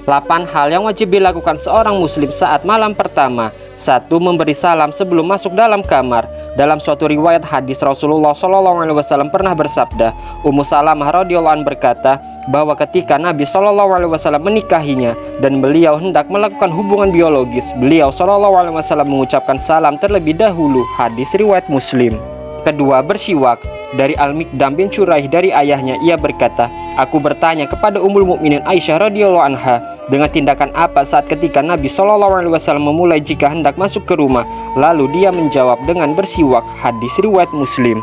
8 hal yang wajib dilakukan seorang muslim saat malam pertama. 1. Memberi salam sebelum masuk dalam kamar. Dalam suatu riwayat hadis, Rasulullah SAW pernah bersabda, Ummu Salamah radhiyallahu anha berkata bahwa ketika Nabi SAW menikahinya dan beliau hendak melakukan hubungan biologis, beliau SAW mengucapkan salam terlebih dahulu. Hadis riwayat Muslim. Kedua, bersiwak. Dari Al-Miqdam bin Syuraih dari ayahnya, ia berkata, aku bertanya kepada Ummul Mukminin Aisyah radhiyallahu anha, dengan tindakan apa saat ketika Nabi SAW memulai jika hendak masuk ke rumah. Lalu dia menjawab dengan bersiwak. Hadis riwayat Muslim.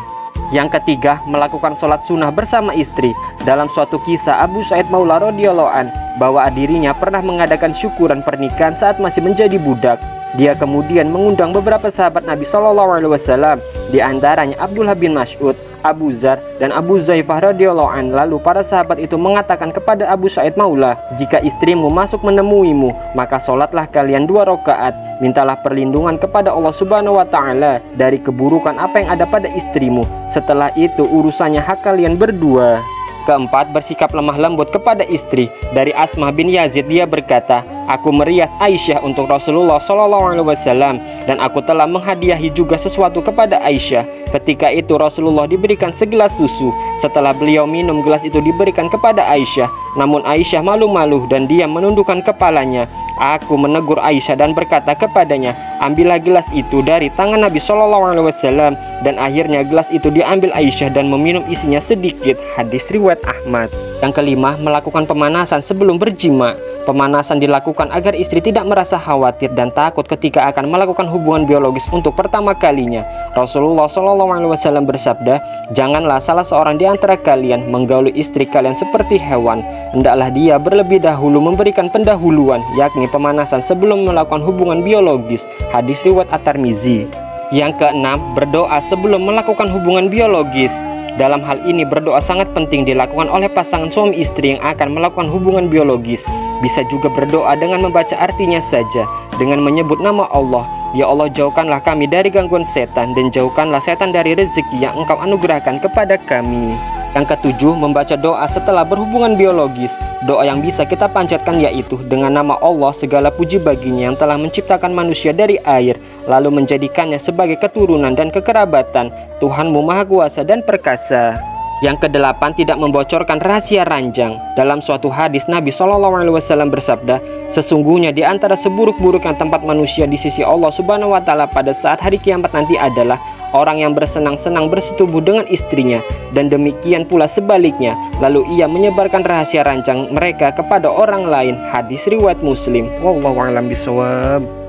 Yang ketiga, melakukan sholat sunnah bersama istri. Dalam suatu kisah Abu Sa'id Maula radhiyallahu an, bahwa dirinya pernah mengadakan syukuran pernikahan saat masih menjadi budak. Dia kemudian mengundang beberapa sahabat Nabi SAW, di antaranya Abdullah bin Mas'ud, Abu Zar, dan Abu Zaifah radhiyallahu an. Lalu para sahabat itu mengatakan kepada Abu Sa'id Maula, jika istrimu masuk menemuimu, maka sholatlah kalian 2 rakaat. Mintalah perlindungan kepada Allah Subhanahu wa Ta'ala dari keburukan apa yang ada pada istrimu. Setelah itu urusannya hak kalian berdua. Keempat, bersikap lemah lembut kepada istri. Dari Asmah bin Yazid, dia berkata, aku merias Aisyah untuk Rasulullah SAW, dan aku telah menghadiahi juga sesuatu kepada Aisyah. Ketika itu Rasulullah diberikan segelas susu. Setelah beliau minum, gelas itu diberikan kepada Aisyah. Namun Aisyah malu-malu dan dia menundukkan kepalanya. Aku menegur Aisyah dan berkata kepadanya, ambillah gelas itu dari tangan Nabi SAW, dan akhirnya gelas itu diambil Aisyah dan meminum isinya sedikit. Hadis riwayat Ahmad. Yang kelima, melakukan pemanasan sebelum berjima. Pemanasan dilakukan agar istri tidak merasa khawatir dan takut ketika akan melakukan hubungan biologis untuk pertama kalinya. Rasulullah SAW bersabda, janganlah salah seorang di antara kalian menggauli istri kalian seperti hewan. Hendaklah dia berlebih dahulu memberikan pendahuluan, yakni pemanasan sebelum melakukan hubungan biologis. Hadis riwayat At-Tirmizi. Yang keenam, berdoa sebelum melakukan hubungan biologis. Dalam hal ini berdoa sangat penting dilakukan oleh pasangan suami istri yang akan melakukan hubungan biologis. Bisa juga berdoa dengan membaca artinya saja, dengan menyebut nama Allah. Ya Allah, jauhkanlah kami dari gangguan setan, dan jauhkanlah setan dari rezeki yang Engkau anugerahkan kepada kami. Yang ketujuh, membaca doa setelah berhubungan biologis. Doa yang bisa kita panjatkan yaitu dengan nama Allah, segala puji baginya yang telah menciptakan manusia dari air, lalu menjadikannya sebagai keturunan dan kekerabatan. Tuhanmu Maha Kuasa dan Perkasa. Yang kedelapan, tidak membocorkan rahasia ranjang. Dalam suatu hadis Nabi SAW bersabda, sesungguhnya di antara seburuk-buruknya tempat manusia di sisi Allah Subhanahu wa Ta'ala pada saat hari kiamat nanti adalah orang yang bersenang-senang bersetubuh dengan istrinya, dan demikian pula sebaliknya, lalu ia menyebarkan rahasia ranjang mereka kepada orang lain. Hadis riwayat Muslim. Wallahu a'lam bishawab.